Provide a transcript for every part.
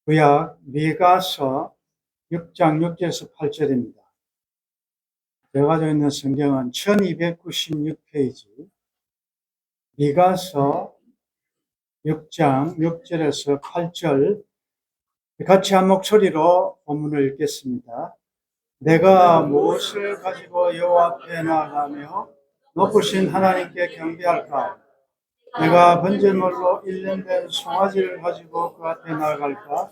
구약 미가서 6장 6절에서 8절입니다. 제가 가지고 있는 성경은 1296페이지 미가서 6장 6절에서 8절 같이 한 목소리로 본문을 읽겠습니다. 내가 무엇을 가지고 여호와 앞에 나아가며 높으신 하나님께 경배할까? 내가 번제물로 일년된 송아지를 가지고 그 앞에 나아갈까?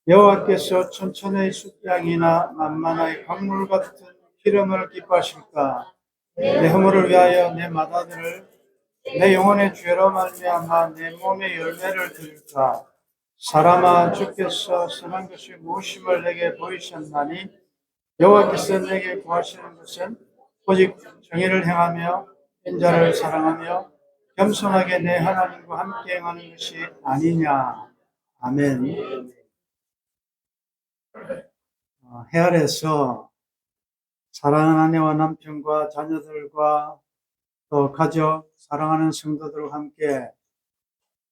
여호와께서 천천의 숫양이나 만만의 강물 같은 기름을 기뻐하실까? 내 허물을 위하여 내 마다들을 내 영혼의 죄로 말미암아 내 몸의 열매를 드릴까? 사람아, 주께서 선한 것이 무엇임을 내게 보이셨나니 여호와께서 내게 구하시는 것은 오직 정의를 행하며 인자를 사랑하며 겸손하게 내 하나님과 함께 행하는 것이 아니냐. 아멘. 헤아려서 사랑하는 아내와 남편과 자녀들과 또 가족, 사랑하는 성도들과 함께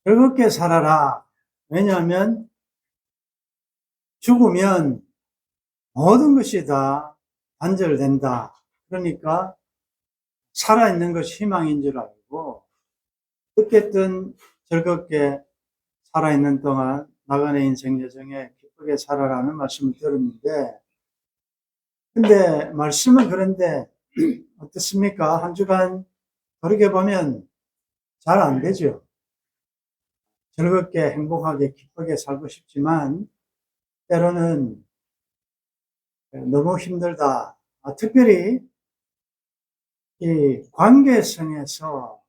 즐겁게 살아라. 왜냐하면 죽으면 모든 것이 다 단절된다. 그러니까 살아있는 것이 희망인 줄 알고 어쨌든 즐겁게 살아있는 동안 나간의 인생 여정에 기쁘게 살아라는 말씀을 들었는데, 근데 말씀은 그런데 어떻습니까? 한 주간 돌이켜보면 잘 안 되죠. 즐겁게 행복하게 기쁘게 살고 싶지만 때로는 너무 힘들다. 특별히 이 관계성에서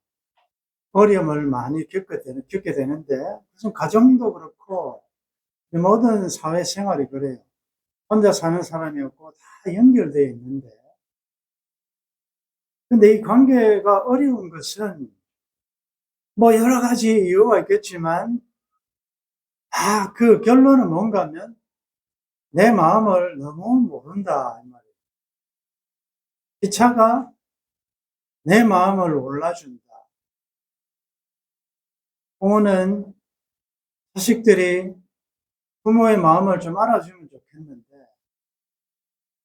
어려움을 많이 겪게 되는데, 무슨 가정도 그렇고 모든 사회생활이 그래요. 혼자 사는 사람이 없고 다 연결되어 있는데, 근데 이 관계가 어려운 것은 뭐 여러 가지 이유가 있겠지만 그 결론은 뭔가 하면 내 마음을 너무 모른다 이 말이에요. 기차가 내 마음을 몰라준다. 부모는 자식들이 부모의 마음을 좀 알아주면 좋겠는데,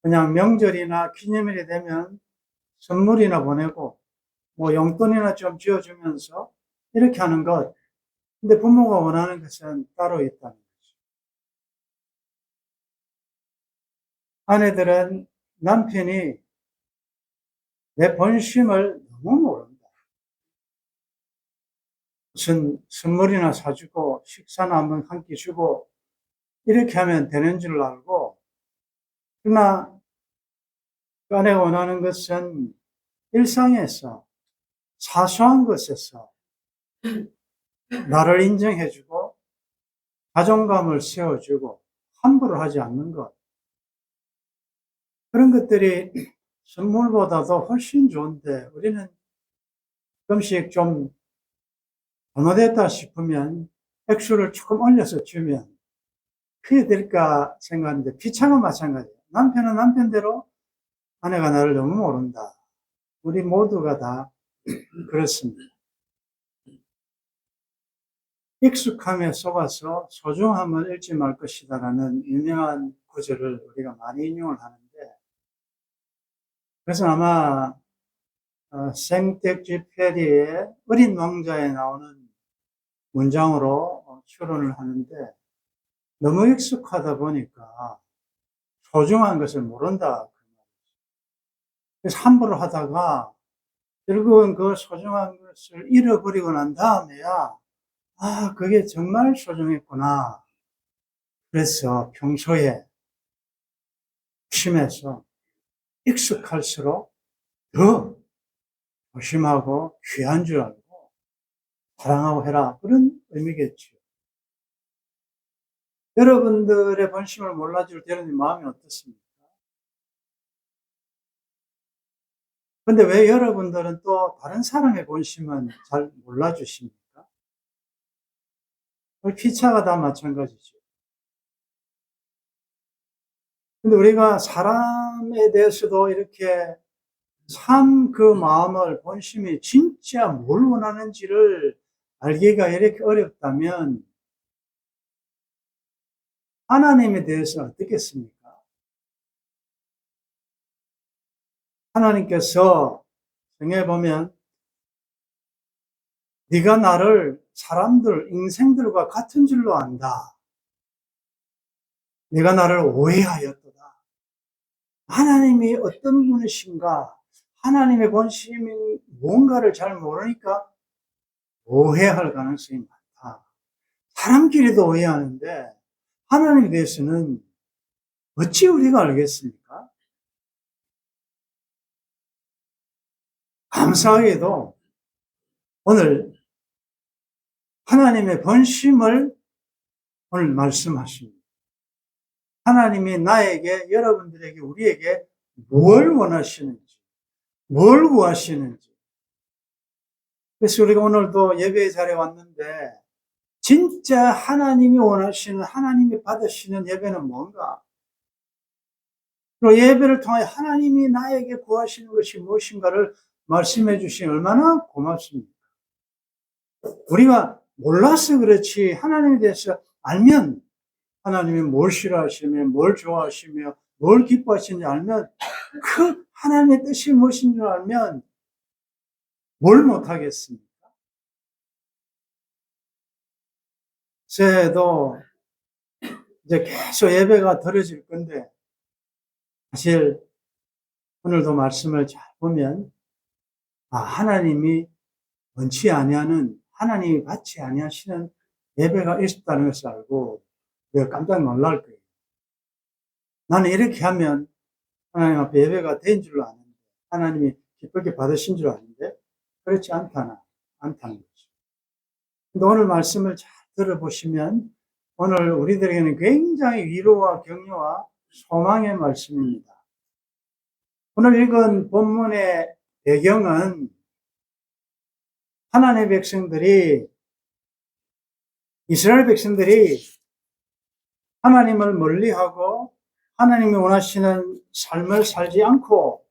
그냥 명절이나 기념일이 되면 선물이나 보내고 뭐 용돈이나 좀 쥐어주면서 이렇게 하는 것. 근데 부모가 원하는 것은 따로 있다는 거죠. 아내들은 남편이 내 본심을 너무 모른다. 무슨 선물이나 사주고 식사나 한번 한 끼 주고 이렇게 하면 되는 줄 알고, 그러나 아내가 원하는 것은 일상에서 사소한 것에서 나를 인정해주고 자존감을 세워주고 함부로 하지 않는 것, 그런 것들이 선물보다도 훨씬 좋은데, 우리는 가끔씩 좀 잘못했다 싶으면 액수를 조금 올려서 주면 그게 될까 생각하는데, 피차가 마찬가지예요. 남편은 남편대로 아내가 나를 너무 모른다. 우리 모두가 다 그렇습니다. 익숙함에 속아서 소중함을 잃지 말 것이다라는 유명한 구절을 우리가 많이 인용을 하는데, 그래서 아마 생텍쥐페리의 어린 왕자에 나오는 문장으로 추론을 하는데, 너무 익숙하다 보니까 소중한 것을 모른다. 그래서 함부로 하다가 결국은 그 소중한 것을 잃어버리고 난 다음에야 그게 정말 소중했구나. 그래서 평소에 심해서 익숙할수록 더 조심하고 귀한 줄 알고 사랑하고 해라. 그런 의미겠죠. 여러분들의 본심을 몰라줄 때는 마음이 어떻습니까? 근데 왜 여러분들은 또 다른 사람의 본심은 잘 몰라주십니까? 피차가 다 마찬가지죠. 근데 우리가 사람에 대해서도 이렇게 참 그 마음을, 본심이 진짜 뭘 원하는지를 알기가 이렇게 어렵다면 하나님에 대해서 어떻겠습니까? 하나님께서 성경에 보면 네가 나를 사람들, 인생들과 같은 줄로 안다. 네가 나를 오해하였도다. 하나님이 어떤 분이신가? 하나님의 본심이 뭔가를 잘 모르니까 오해할 가능성이 많다. 사람끼리도 오해하는데 하나님에 대해서는 어찌 우리가 알겠습니까? 감사하게도 오늘 하나님의 본심을 오늘 말씀하십니다. 하나님이 나에게, 여러분들에게, 우리에게 뭘 원하시는지, 뭘 구하시는지. 그래서 우리가 오늘도 예배의 자리에 왔는데 진짜 하나님이 원하시는, 하나님이 받으시는 예배는 뭔가? 그리고 예배를 통하여 하나님이 나에게 구하시는 것이 무엇인가를 말씀해 주시니 얼마나 고맙습니까? 우리가 몰라서 그렇지 하나님에 대해서 알면, 하나님이 뭘 싫어하시며 뭘 좋아하시며 뭘 기뻐하시는지 알면, 그 하나님의 뜻이 무엇인 줄 알면 뭘 못하겠습니까? 새해도 이제 계속 예배가 드려질 건데, 사실 오늘도 말씀을 잘 보면 하나님이 원치 아니하는, 하나님이 받지 아니하시는 예배가 있었다는 것을 알고 내가 깜짝 놀랄 거예요. 나는 이렇게 하면 하나님 앞에 예배가 된 줄로 아는데, 하나님이 기쁘게 받으신 줄 아는데 그렇지 않다는 거죠. 근데 오늘 말씀을 잘 들어보시면 오늘 우리들에게는 굉장히 위로와 격려와 소망의 말씀입니다. 오늘 읽은 본문의 배경은 하나님의 백성들이, 이스라엘 백성들이 하나님을 멀리하고 하나님이 원하시는 삶을 살지 않고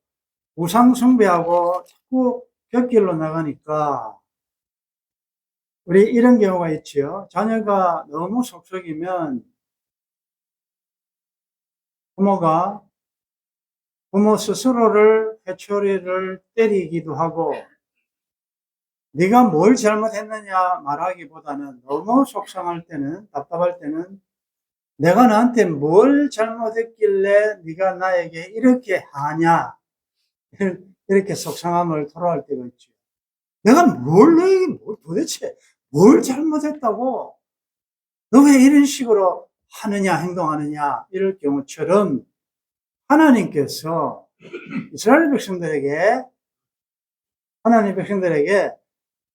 우상 숭배하고 자꾸 곁길로 나가니까, 우리 이런 경우가 있죠. 자녀가 너무 속썩이면 부모 스스로를, 회초리를 때리기도 하고, 네가 뭘 잘못했느냐 말하기보다는 너무 속상할 때는, 답답할 때는 내가 나한테 뭘 잘못했길래 네가 나에게 이렇게 하냐, 이렇게 속상함을 토로할 때가 있죠. 내가 너에게 도대체 뭘 잘못했다고, 너 왜 이런 식으로 하느냐, 행동하느냐, 이럴 경우처럼 하나님께서 이스라엘 백성들에게, 하나님 백성들에게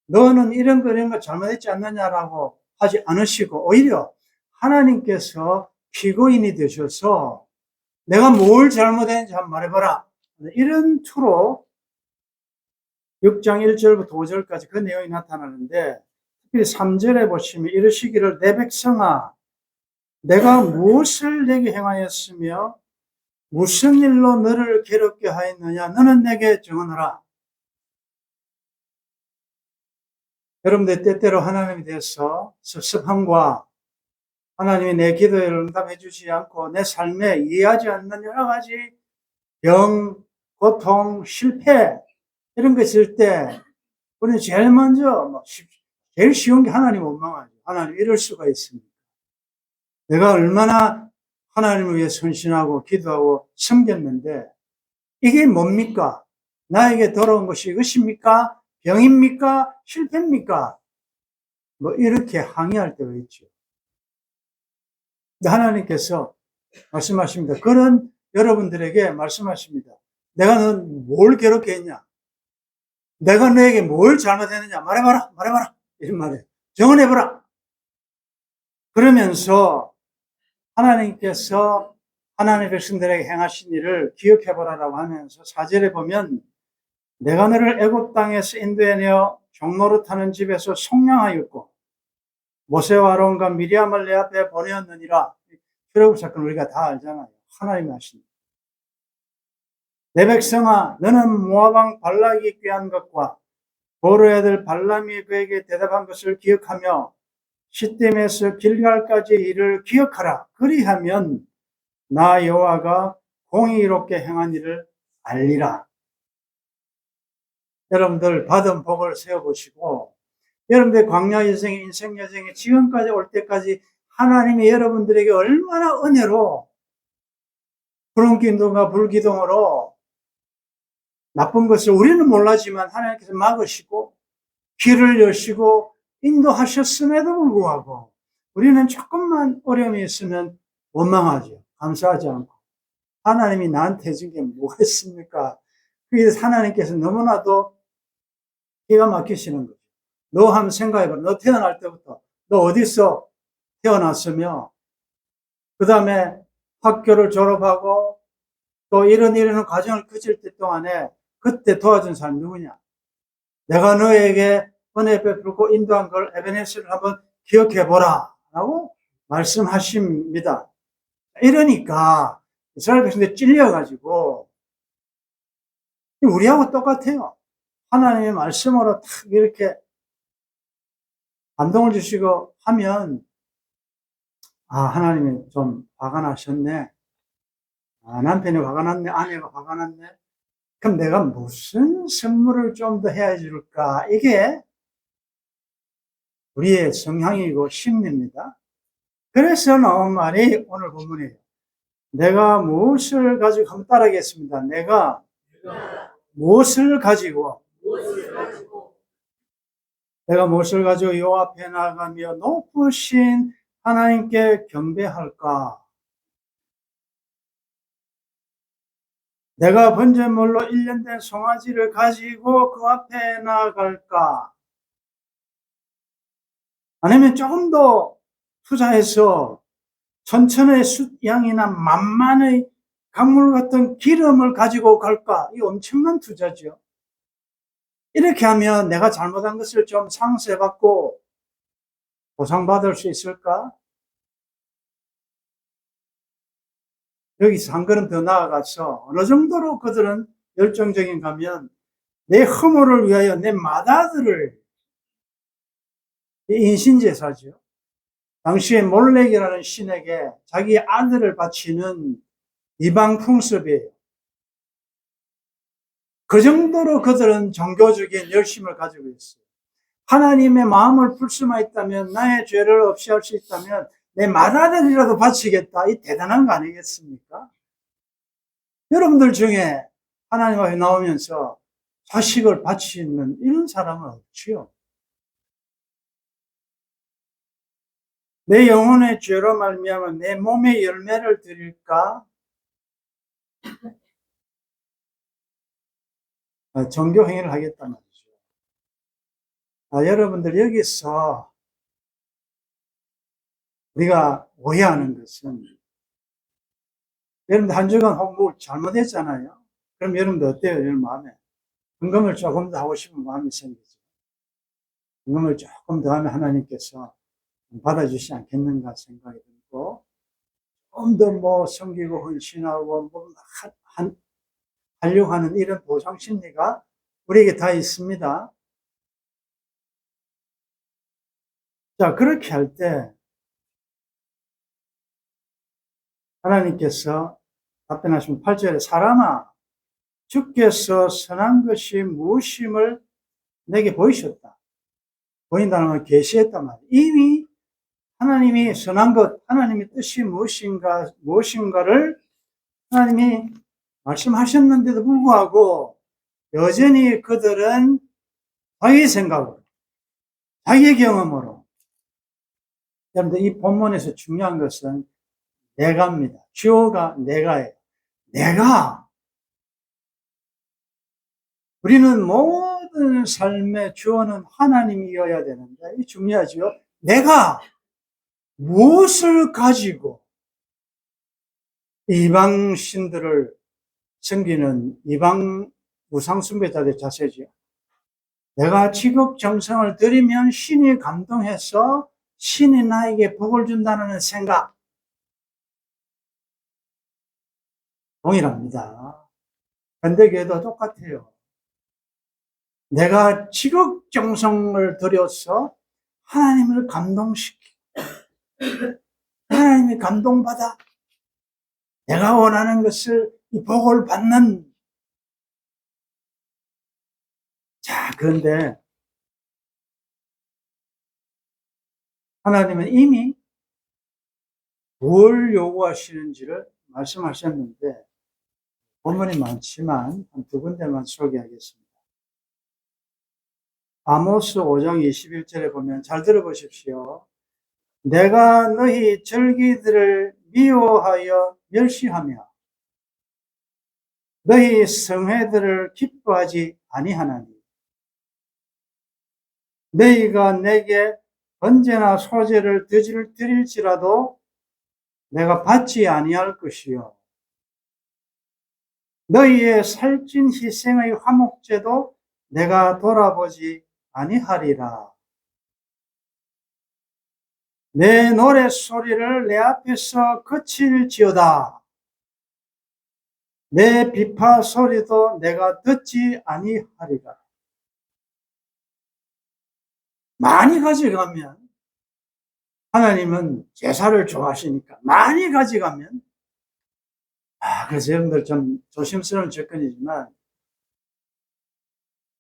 너는 이런 거 잘못했지 않느냐라고 하지 않으시고, 오히려 하나님께서 피고인이 되셔서 내가 뭘 잘못했는지 한번 말해봐라, 이런 투로 6장 1절부터 5절까지 그 내용이 나타나는데, 특별히 3절에 보시면 이르시기를 내 백성아, 내가 무엇을 내게 행하였으며 무슨 일로 너를 괴롭게 하였느냐, 너는 내게 정하노라. 여러분들 때때로 하나님에 대해서 섭섭함과 하나님이 내 기도에 응답해 주지 않고 내 삶에 이해하지 않는 여러 가지 병, 고통, 실패, 이런 거 있을 때 우리는 제일 먼저 제일 쉬운 게 하나님 원망하죠. 하나님 이럴 수가 있습니까? 내가 얼마나 하나님을 위해 헌신하고 기도하고 섬겼는데 이게 뭡니까? 나에게 돌아온 것이 이것입니까? 병입니까? 실패입니까? 이렇게 항의할 때가 있죠. 근데 하나님께서 말씀하십니다. 그런 여러분들에게 말씀하십니다. 내가 넌 뭘 괴롭게 했냐? 내가 너에게 뭘 잘못했느냐? 말해봐라. 이런 말이에요. 정언해봐라. 그러면서 하나님께서 하나님의 백성들에게 행하신 일을 기억해보라라고 하면서 4절에 보면 내가 너를 애굽 땅에서 인도해내어 종노릇하는 집에서 속량하였고 모세와 아론과 미리암을 내 앞에 보내었느니라. 출애굽 사건 우리가 다 알잖아요. 하나님이 하신. 내 백성아, 너는 모압 왕 발락이 꾀한 것과 보로의 아들 발람이 그에게 대답한 것을 기억하며 시딤에서 길갈까지 일을 기억하라. 그리하면 나 여호와가 공의롭게 행한 일을 알리라. 여러분들 받은 복을 세워보시고, 여러분들 광야 여정의 인생 여정에 지금까지 올 때까지 하나님이 여러분들에게 얼마나 은혜로 구름 기둥과 불기둥으로 나쁜 것을 우리는 몰랐지만 하나님께서 막으시고 길을 여시고 인도하셨음에도 불구하고 우리는 조금만 어려움이 있으면 원망하죠. 감사하지 않고. 하나님이 나한테 해준 게 뭐겠습니까? 그래서 하나님께서 너무나도 기가 막히시는 거죠. 너 한번 생각해봐. 너 태어날 때부터 너 어디서 태어났으며 그 다음에 학교를 졸업하고 또 이런 과정을 거칠 때 동안에 그때 도와준 사람이 누구냐? 내가 너에게 은혜 베풀고 인도한 걸 에베네스를 한번 기억해보라 라고 말씀하십니다. 이러니까 이스라엘 백성들이 찔려가지고 우리하고 똑같아요. 하나님의 말씀으로 탁 이렇게 감동을 주시고 하면 하나님이 좀 화가 나셨네. 남편이 화가 났네. 아내가 화가 났네. 그럼 내가 무슨 선물을 좀 더 해야 줄까? 이게 우리의 성향이고 심리입니다. 그래서 나온 말이 오늘 본문이에요. 내가 무엇을 가지고 한번 따라하겠습니다. 내가 무엇을 가지고 요 앞에 나가며 높으신 하나님께 경배할까? 내가 번제물로 1년 된 송아지를 가지고 그 앞에 나갈까? 아니면 조금 더 투자해서 천천의 숫양이나 만만의 강물 같은 기름을 가지고 갈까? 이 엄청난 투자죠. 이렇게 하면 내가 잘못한 것을 좀 상쇄받고 보상받을 수 있을까? 여기서 한 걸음 더 나아가서 어느 정도로 그들은 열정적인가 하면 내 허물을 위하여 내 맏아들을 인신제사죠. 당시에 몰렉이라는 신에게 자기 아들을 바치는 이방 풍습이에요. 그 정도로 그들은 종교적인 열심을 가지고 있어요. 하나님의 마음을 풀 수만 있다면, 나의 죄를 없이 할 수 있다면 내 맏아들이라도 바치겠다. 이 대단한 거 아니겠습니까? 여러분들 중에 하나님 앞에 나오면서 자식을 바치는 이런 사람은 없지요. 내 영혼의 죄로 말미암아 내 몸의 열매를 드릴까? 종교 행위를 하겠단 말이죠. 여러분들 여기서 우리가 오해하는 것은, 여러분들 한 주간 혹 뭐 잘못했잖아요. 그럼 여러분들 어때요? 여러분 마음에 헌금을 조금 더 하고 싶은 마음이 생기죠. 헌금을 조금 더 하면 하나님께서 받아주시지 않겠는가 생각이 들고, 좀 더 뭐 섬기고 헌신하고 뭐 하려고 하는 이런 보상 심리가 우리에게 다 있습니다. 자, 그렇게 할 때 하나님께서 답변하시면 8절에 사람아, 주께서 선한 것이 무엇임을 내게 보이셨다. 보인다는 건 계시했단 말이에요. 이미 하나님이 선한 것, 하나님의 뜻이 무엇인가를 하나님이 말씀하셨는데도 불구하고 여전히 그들은 자기 생각으로, 자기의 경험으로. 여러분들 이 본문에서 중요한 것은 내가입니다. 주어가 내가예요. 내가. 우리는 모든 삶의 주어는 하나님이어야 되는데, 이 중요하죠. 내가 무엇을 가지고 이방 신들을 섬기는 이방 우상 숭배자들의 자세죠. 내가 지극정성을 들이면 신이 감동해서 신이 나에게 복을 준다는 생각. 동일합니다. 현대교회도 똑같아요. 내가 지극정성을 들여서 하나님을 감동시키고 하나님이 감동받아 내가 원하는 것을 이 복을 받는. 자, 그런데 하나님은 이미 뭘 요구하시는지를 말씀하셨는데 본문이 많지만 한 두 군데만 소개하겠습니다. 아모스 5장 21절에 보면 잘 들어보십시오. 내가 너희 절기들을 미워하여 멸시하며 너희 성회들을 기뻐하지 아니하나니 너희가 내게 언제나 소재를 드릴지라도 내가 받지 아니할 것이요 너희의 살찐 희생의 화목제도 내가 돌아보지 아니하리라. 내 노랫소리를 내 앞에서 거칠지어다. 내 비파 소리도 내가 듣지 아니하리라. 많이 가져가면 하나님은 제사를 좋아하시니까 많이 가져가면 그래서 여러분들 좀 조심스러운 접근이지만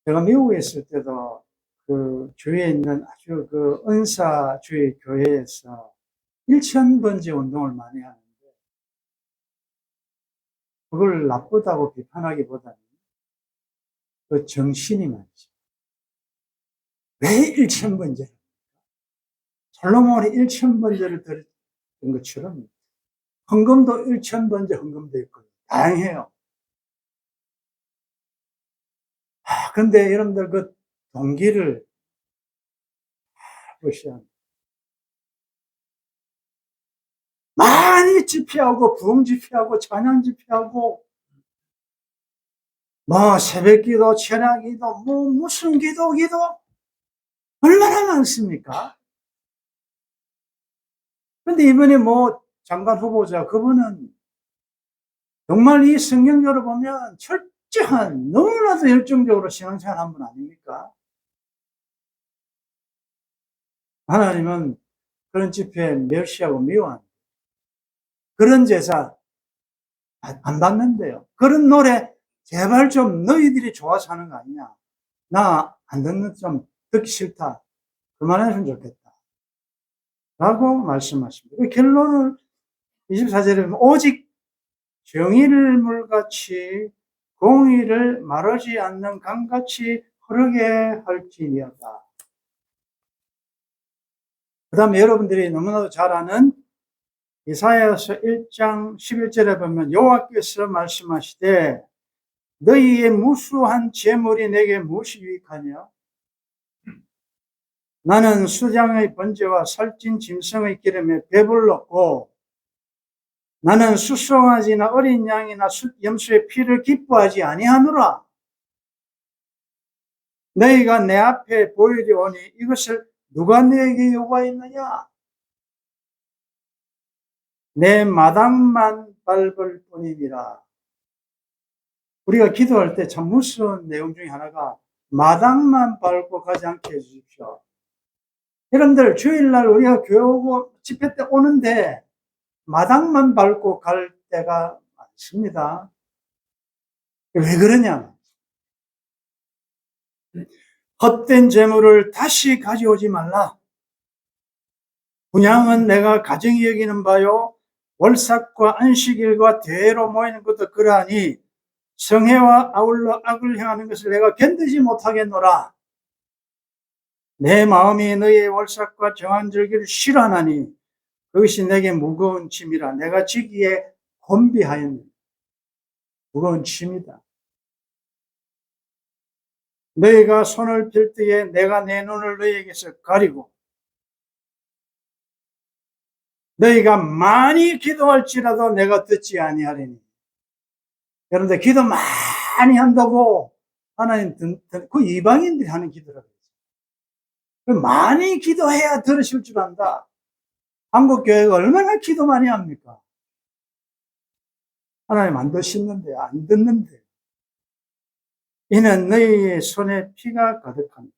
제가 미국에 있을 때도 그 주위에 있는 아주 그 은사주의 교회에서 1000번째 운동을 많이 하는데 그걸 나쁘다고 비판하기보다는 그 정신이 말이죠. 왜 1000번째를? 솔로몬이 1000번째를 드렸던 것처럼 헌금도 1000번째 헌금도 있거든요. 다양해요. 근데 여러분들 그 동기를 보시면 많이 집회하고 부흥 집회하고 찬양 집회하고 뭐 새벽기도 철야기도 뭐 무슨 기도 얼마나 많습니까? 근데 이번에 뭐 장관 후보자 그분은 정말 이 성경적으로 보면 철저한 너무나도 열정적으로 신앙생활 한 분 아닙니까? 하나님은 그런 집회 멸시하고 미워합니다. 그런 제사 안 받는데요. 그런 노래 제발 좀 너희들이 좋아서 하는 거 아니냐. 나 안 듣는 좀 듣기 싫다. 그만했으면 좋겠다. 라고 말씀하십니다. 그 결론을 24절에 보면 오직 정의물같이 공의를 마르지 않는 강같이 흐르게 할지니어다. 그 다음에 여러분들이 너무나도 잘 아는 이사야서 1장 11절에 보면 여호와께서 말씀하시되 너희의 무수한 재물이 내게 무엇이 유익하냐? 나는 수장의 번제와 살찐 짐승의 기름에 배불렀고 나는 수송아지나 어린 양이나 염소의 피를 기뻐하지 아니하노라. 너희가 내 앞에 보이리 오니 이것을 누가 너에게 요구하였느냐? 내 마당만 밟을 뿐이니라. 우리가 기도할 때 참 무서운 내용 중에 하나가 마당만 밟고 가지 않게 해주십시오. 여러분들 주일날 우리가 교회 오고 집회 때 오는데 마당만 밟고 갈 때가 많습니다. 왜 그러냐? 헛된 재물을 다시 가져오지 말라. 분향은 내가 가정이 여기는 바요 월삭과 안식일과 대회로 모이는 것도 그러하니 성회와 아울러 악을 행하는 것을 내가 견디지 못하겠노라. 내 마음이 너희의 월삭과 정한절기를 싫어하나니 그것이 내게 무거운 짐이라. 내가 지기에 곤비하였느니. 무거운 짐이다. 너희가 손을 필 때에 내가 내 눈을 너희에게서 가리고 너희가 많이 기도할지라도 내가 듣지 아니하리니. 여러분들 기도 많이 한다고 하나님 그 이방인들이 하는 기도라고 했어요. 많이 기도해야 들으실 줄 안다. 한국 교회가 얼마나 기도 많이 합니까? 하나님 안 듣시는데 안 듣는데 이는 너희의 손에 피가 가득합니다.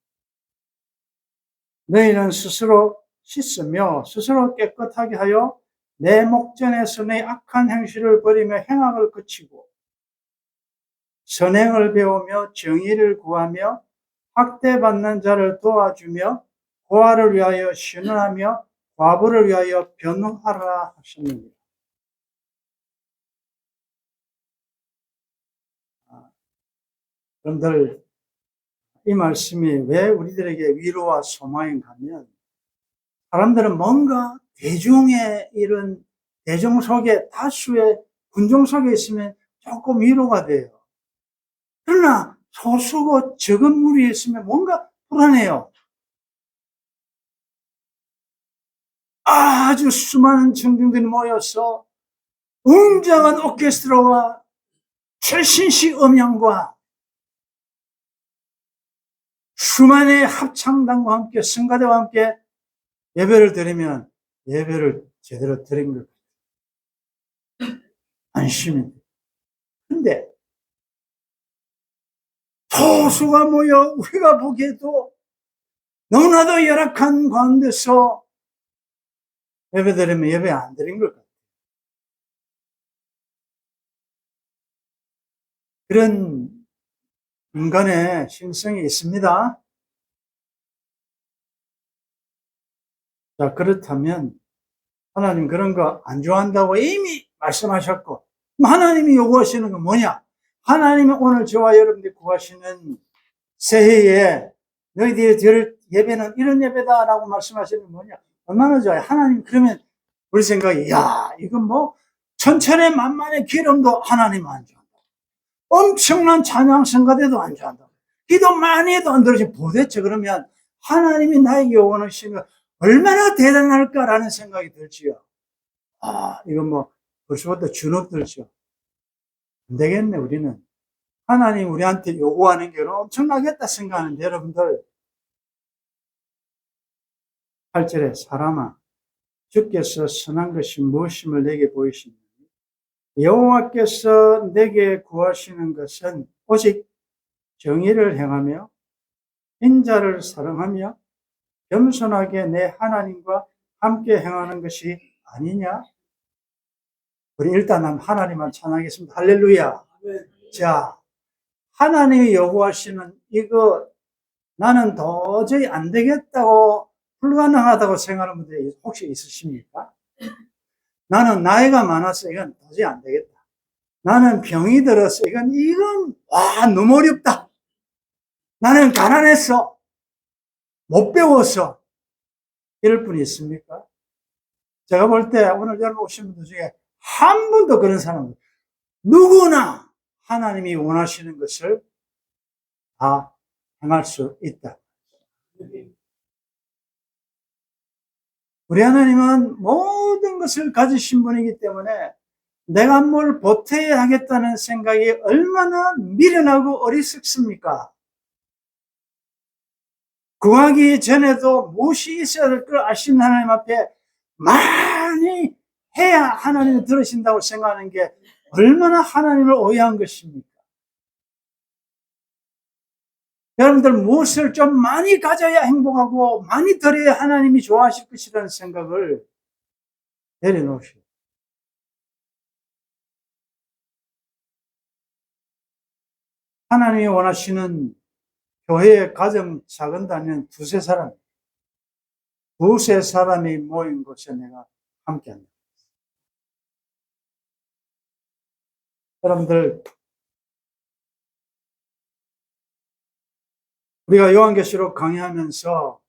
너희는 스스로 씻으며 스스로 깨끗하게 하여 내 목전에서 내 악한 행실을 버리며 행악을 그치고 선행을 배우며 정의를 구하며 학대받는 자를 도와주며 고아를 위하여 신원하며 과부를 위하여 변호하라 하셨느니라. 여러분들, 이 말씀이 왜 우리들에게 위로와 소망인가 하면, 사람들은 뭔가 대중의 이런 대중 속에, 다수의 군중 속에 있으면 조금 위로가 돼요. 그러나 소수고 적은 무리에 있으면 뭔가 불안해요. 아주 수많은 청중들이 모여서 웅장한 오케스트라와 최신식 음향과 수많은 합창단과 함께 성가대와 함께 예배를 드리면 예배를 제대로 드린 것 안심이 돼요. 근데 소수가 모여 우리가 보기에도 너무나도 열악한 가운데서 예배 드리면 예배 안 드린 것 같아요. 그런 인간의 심성이 있습니다. 자, 그렇다면 하나님 그런 거 안 좋아한다고 이미 말씀하셨고, 하나님이 요구하시는 건 뭐냐? 하나님이 오늘 저와 여러분들이 구하시는 새해에 너희들이 드릴 예배는 이런 예배다라고 말씀하시는 건 뭐냐? 얼마나 좋아요. 하나님, 그러면 우리 생각에, 야, 이건 뭐 천천의 만만의 기름도 하나님 안 좋아한다. 엄청난 찬양 성가대도 안 좋아한다. 기도 많이 해도 안 들어지. 도대체 그러면 하나님이 나에게 요구하시는 거 얼마나 대단할까라는 생각이 들지요. 아, 이건 뭐 벌써부터 주눅 들죠. 안 되겠네, 우리는. 하나님 우리한테 요구하는 게 엄청나겠다 생각하는데, 여러분들, 8절에 사람아, 주께서 선한 것이 무엇임을 내게 보이시니 여호와께서 내게 구하시는 것은 오직 정의를 행하며 인자를 사랑하며 겸손하게 내 하나님과 함께 행하는 것이 아니냐? 우리 일단 하나님만 찬양하겠습니다. 할렐루야. 자, 하나님이 요구하시는 이거 나는 도저히 안 되겠다고, 불가능하다고 생각하는 분들이 혹시 있으십니까? 나는 나이가 많아서 이건 도저히 안 되겠다. 나는 병이 들어서 이건 와, 너무 어렵다. 나는 가난해서 못 배워서 이럴 분이 있습니까? 제가 볼 때 오늘 여러분 오신 분들 중에 한 분도 그런 사람, 누구나 하나님이 원하시는 것을 다 행할 수 있다. 우리 하나님은 모든 것을 가지신 분이기 때문에 내가 뭘 보태야 하겠다는 생각이 얼마나 미련하고 어리석습니까? 구하기 전에도 무엇이 있어야 될 걸 아시는 하나님 앞에 많이 해야 하나님이 들으신다고 생각하는 게 얼마나 하나님을 오해한 것입니까? 여러분들 무엇을 좀 많이 가져야 행복하고 많이 드려야 하나님이 좋아하실 것이라는 생각을 내려놓으시오. 하나님이 원하시는 교회의 가정 작은 단위는 두세 사람이 모인 곳에 내가 함께한다. 여러분들, 우리가 요한계시록 강의하면서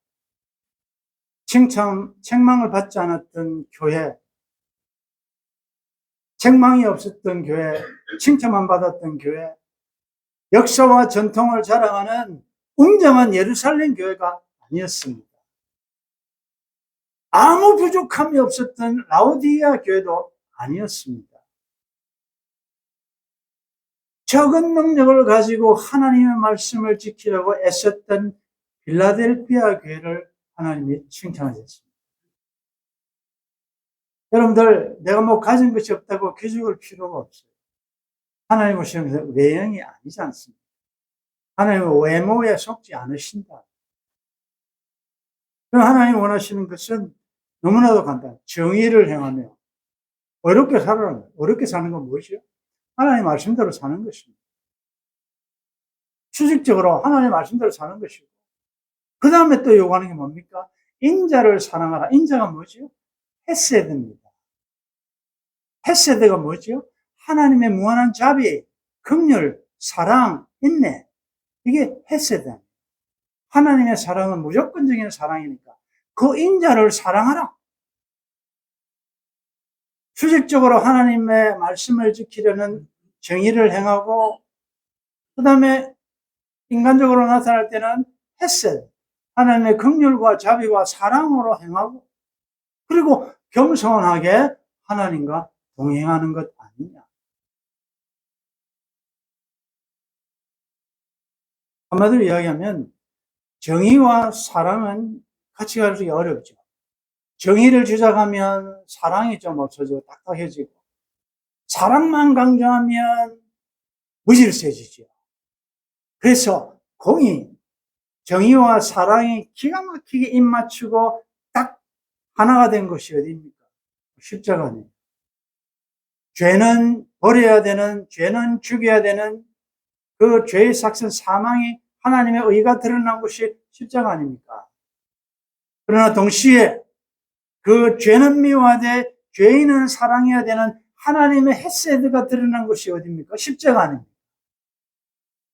책망을 받지 않았던 교회, 책망이 없었던 교회, 칭찬만 받았던 교회, 역사와 전통을 자랑하는 웅장한 예루살렘 교회가 아니었습니다. 아무 부족함이 없었던 라오디게아 교회도 아니었습니다. 적은 능력을 가지고 하나님의 말씀을 지키려고 애썼던 필라델피아 교회를 하나님이 칭찬하셨습니다. 여러분들, 내가 뭐 가진 것이 없다고 기죽을 필요가 없어요. 하나님 보시면서 외형이 아니지 않습니다. 하나님은 외모에 속지 않으신다. 하나님 원하시는 것은 너무나도 간단. 정의를 행하며 어렵게 살아라. 어렵게 사는 건 무엇이요? 하나님 말씀대로 사는 것입니다. 수직적으로 하나님 말씀대로 사는 것이고, 그 다음에 또 요구하는 게 뭡니까? 인자를 사랑하라. 인자가 뭐지요? 헤세드입니다. 헤세드가 뭐지요? 하나님의 무한한 자비, 긍휼, 사랑, 인내. 이게 헤세드. 하나님의 사랑은 무조건적인 사랑이니까 그 인자를 사랑하라. 수직적으로 하나님의 말씀을 지키려는 정의를 행하고, 그 다음에 인간적으로 나타날 때는 헤세드, 하나님의 긍휼과 자비와 사랑으로 행하고, 그리고 겸손하게 하나님과 동행하는 것 아니냐. 한마디로 이야기하면 정의와 사랑은 같이 가기 어렵죠. 정의를 주장하면 사랑이 좀 없어지고 딱딱해지고, 사랑만 강조하면 무질서해지죠. 그래서 공의, 정의와 사랑이 기가 막히게 입맞추고 딱 하나가 된 것이 어디입니까? 십자가네요. 죄는 버려야 되는, 죄는 죽여야 되는 그 죄의 삭선 사망이 하나님의 의가 드러난 것이 십자가 아닙니까? 그러나 동시에 그 죄는 미워하되 죄인은 사랑해야 되는 하나님의 헤세드가 드러난 것이 어디입니까? 십자가 아닙니까?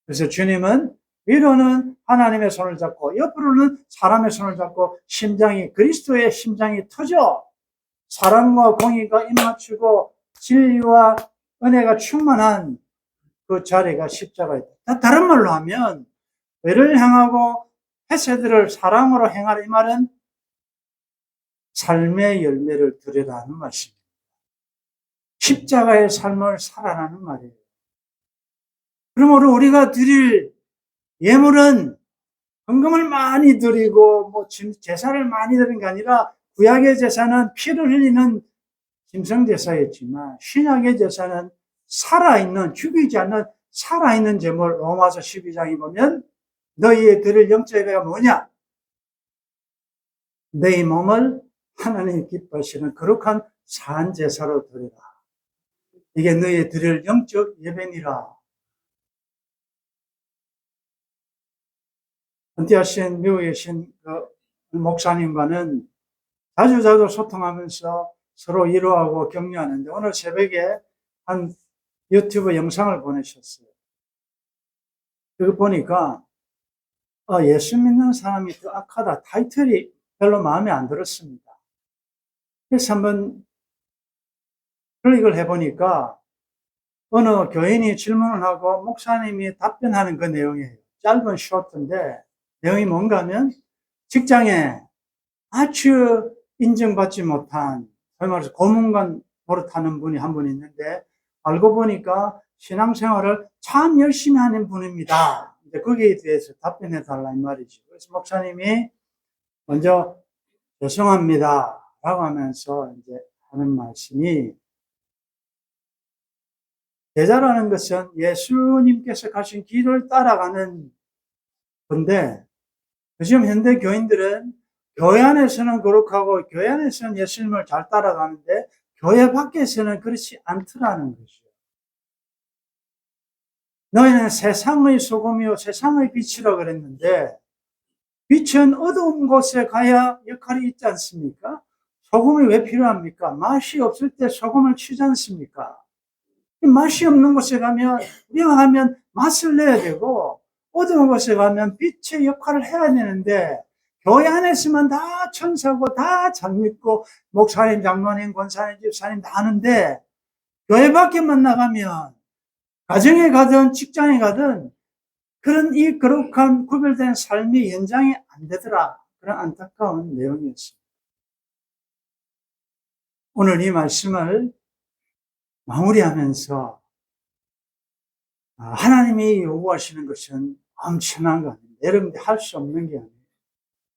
그래서 주님은 위로는 하나님의 손을 잡고 옆으로는 사람의 손을 잡고 심장이, 그리스도의 심장이 터져 사랑과 공의가 입맞추고 진리와 은혜가 충만한 그 자리가 십자가이다. 다른 말로 하면 의를 향하고 헤세드를 사랑으로 행하라, 이 말은 삶의 열매를 드리라는 말씀입니다. 십자가의 삶을 살아라는 말이에요. 그러므로 우리가 드릴 예물은 헌금을 많이 드리고 뭐 제사를 많이 드리는 게 아니라, 구약의 제사는 피를 흘리는 짐승제사였지만 신약의 제사는 살아있는, 죽이지 않는 살아있는 제물, 로마서 12장에 보면 너희의 드릴 영적 예배가 뭐냐? 너희 몸을 하나님이 기뻐하시는 거룩한 산제사로 드리라. 이게 너희의 드릴 영적 예배니라. 헌티아신 미국에 계신 그 목사님과는 자주 소통하면서 서로 위로하고 격려하는데, 오늘 새벽에 한 유튜브 영상을 보내셨어요. 그거 보니까 예수 믿는 사람이 더 악하다, 타이틀이 별로 마음에 안 들었습니다. 그래서 한번 클릭을 해보니까 어느 교인이 질문을 하고 목사님이 답변하는 그 내용이에요. 짧은 쇼트인데 내용이 뭔가 하면, 직장에 아주 인정받지 못한, 소위 말해서 고문관 노릇하는 분이 한 분 있는데, 알고 보니까 신앙생활을 참 열심히 하는 분입니다. 이제 거기에 대해서 답변해 달라 이 말이죠. 그래서 목사님이 먼저 죄송합니다 라고 하면서 이제 하는 말씀이, 제자라는 것은 예수님께서 가신 길을 따라가는 건데, 요즘 현대 교인들은 교회 안에서는 거룩하고 교회 안에서는 예수님을 잘 따라가는데 교회 밖에서는 그렇지 않더라는 것이죠. 너희는 세상의 소금이요 세상의 빛이라 그랬는데, 빛은 어두운 곳에 가야 역할이 있지 않습니까? 소금이 왜 필요합니까? 맛이 없을 때 소금을 치지 않습니까? 맛이 없는 곳에 가면, 우리가 가면 맛을 내야 되고, 어두운 곳에 가면 빛의 역할을 해야 되는데, 교회 안에서만 다 천사고 다 잘 믿고 목사님, 장로님, 권사님, 집사님 다 하는데, 교회 밖에만 나가면 가정에 가든 직장에 가든 그런 이 거룩한 구별된 삶이 연장이 안 되더라. 그런 안타까운 내용이었습니다. 오늘 이 말씀을 마무리하면서 하나님이 요구하시는 것은 엄청난 거 아닙니다. 여러분들 할 수 없는 게 아니에요.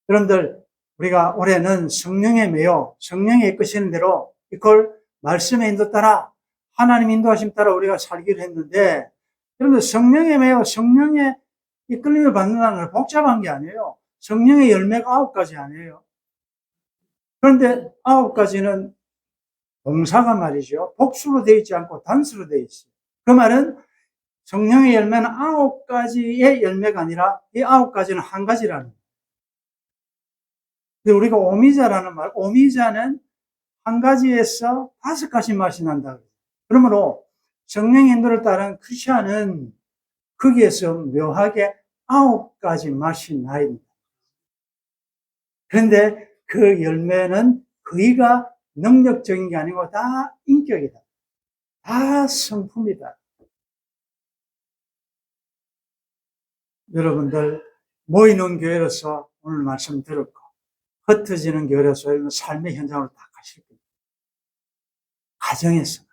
여러분들, 우리가 올해는 성령에 매여 성령의 이끄시는 대로 이걸 말씀의 인도 따라, 하나님 인도하심 따라 우리가 살기로 했는데, 여러분들 성령에 매여 성령의 이끌림을 받는다는 건 복잡한 게 아니에요. 성령의 열매가 9가지 아니에요. 그런데 9가지는 동사가 말이죠. 복수로 되어 있지 않고 단수로 되어 있어요. 그 말은 성령의 열매는 9가지의 열매가 아니라 이 9가지는 한 가지라는 거예요. 근데 우리가 오미자라는 말, 오미자는 한 가지에서 5가지 맛이 난다. 그러므로 성령의 인도를 따른 크리스천은 거기에서 묘하게 9가지 맛이 나입니다. 그런데 그 열매는 거의가 능력적인 게 아니고 다 인격이다. 다 성품이다. 여러분들 모이는 교회로서 오늘 말씀 들었고 흩어지는 교회로서 삶의 현장으로 다 가실 겁니다. 가정에서나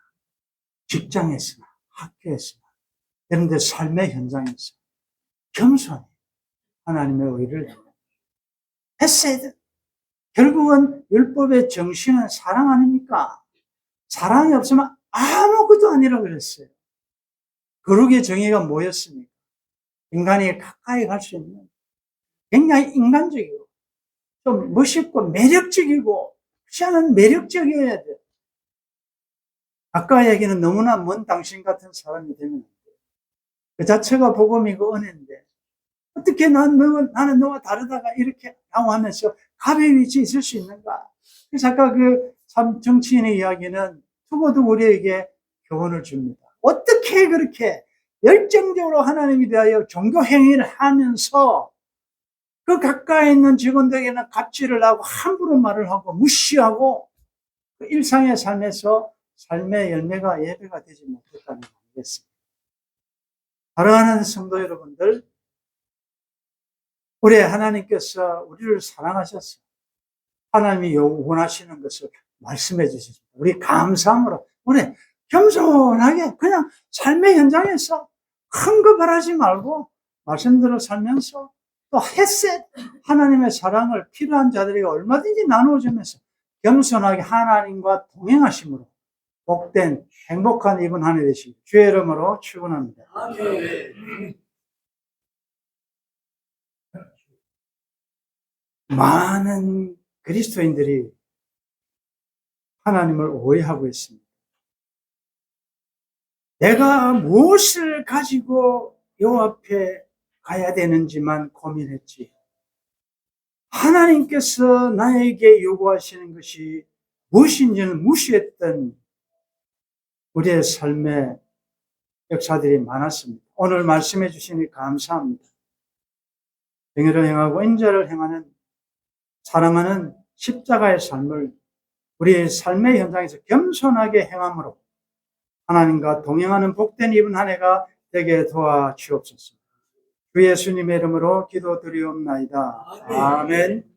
직장에서나 학교에서나 여러분들 삶의 현장에서 겸손히 하나님의 의를 했어야 돼. 결국은 율법의 정신은 사랑 아닙니까? 사랑이 없으면 아무것도 아니라 그랬어요. 거룩의 정의가 뭐였습니까? 인간이 가까이 갈 수 있는 굉장히 인간적이고 좀 멋있고 매력적이고 크리스천은 매력적이어야 돼요. 아까 얘기는 너무나 먼 당신 같은 사람이 되면 그 자체가 복음이고 은혜인데 어떻게 나는 너와 다르다가 이렇게 하면서 갑의 위치에 있을 수 있는가? 그래서 아까 참 정치인의 이야기는 두고두고 우리에게 교훈을 줍니다. 어떻게 그렇게 열정적으로 하나님에 대하여 종교 행위를 하면서 그 가까이 있는 직원들에게는 갑질을 하고 함부로 말을 하고 무시하고 그 일상의 삶에서 삶의 열매가 예배가 되지 못했다는 거 아니겠습니까? 사랑하는 성도 여러분들, 우리 하나님께서 우리를 사랑하셨어요. 하나님이 원하시는 것을 말씀해 주셨습니다. 우리 감사함으로 우리 겸손하게 그냥 삶의 현장에서 큰 거 바라지 말고 말씀대로 살면서 또 햇셋 하나님의 사랑을 필요한 자들에게 얼마든지 나누어주면서 겸손하게 하나님과 동행하심으로 복된 행복한 이번 한 해 되시길 주의 이름으로 축원합니다. 많은 그리스도인들이 하나님을 오해하고 있습니다. 내가 무엇을 가지고 요 앞에 가야 되는지만 고민했지. 하나님께서 나에게 요구하시는 것이 무엇인지는 무시했던 우리의 삶의 역사들이 많았습니다. 오늘 말씀해 주시니 감사합니다. 정의를 행하고 인자를 행하는 사랑하는 십자가의 삶을 우리의 삶의 현장에서 겸손하게 행함으로 하나님과 동행하는 복된 이번 한 해가 되게 도와주옵소서. 주 예수님의 이름으로 기도드리옵나이다. 아멘.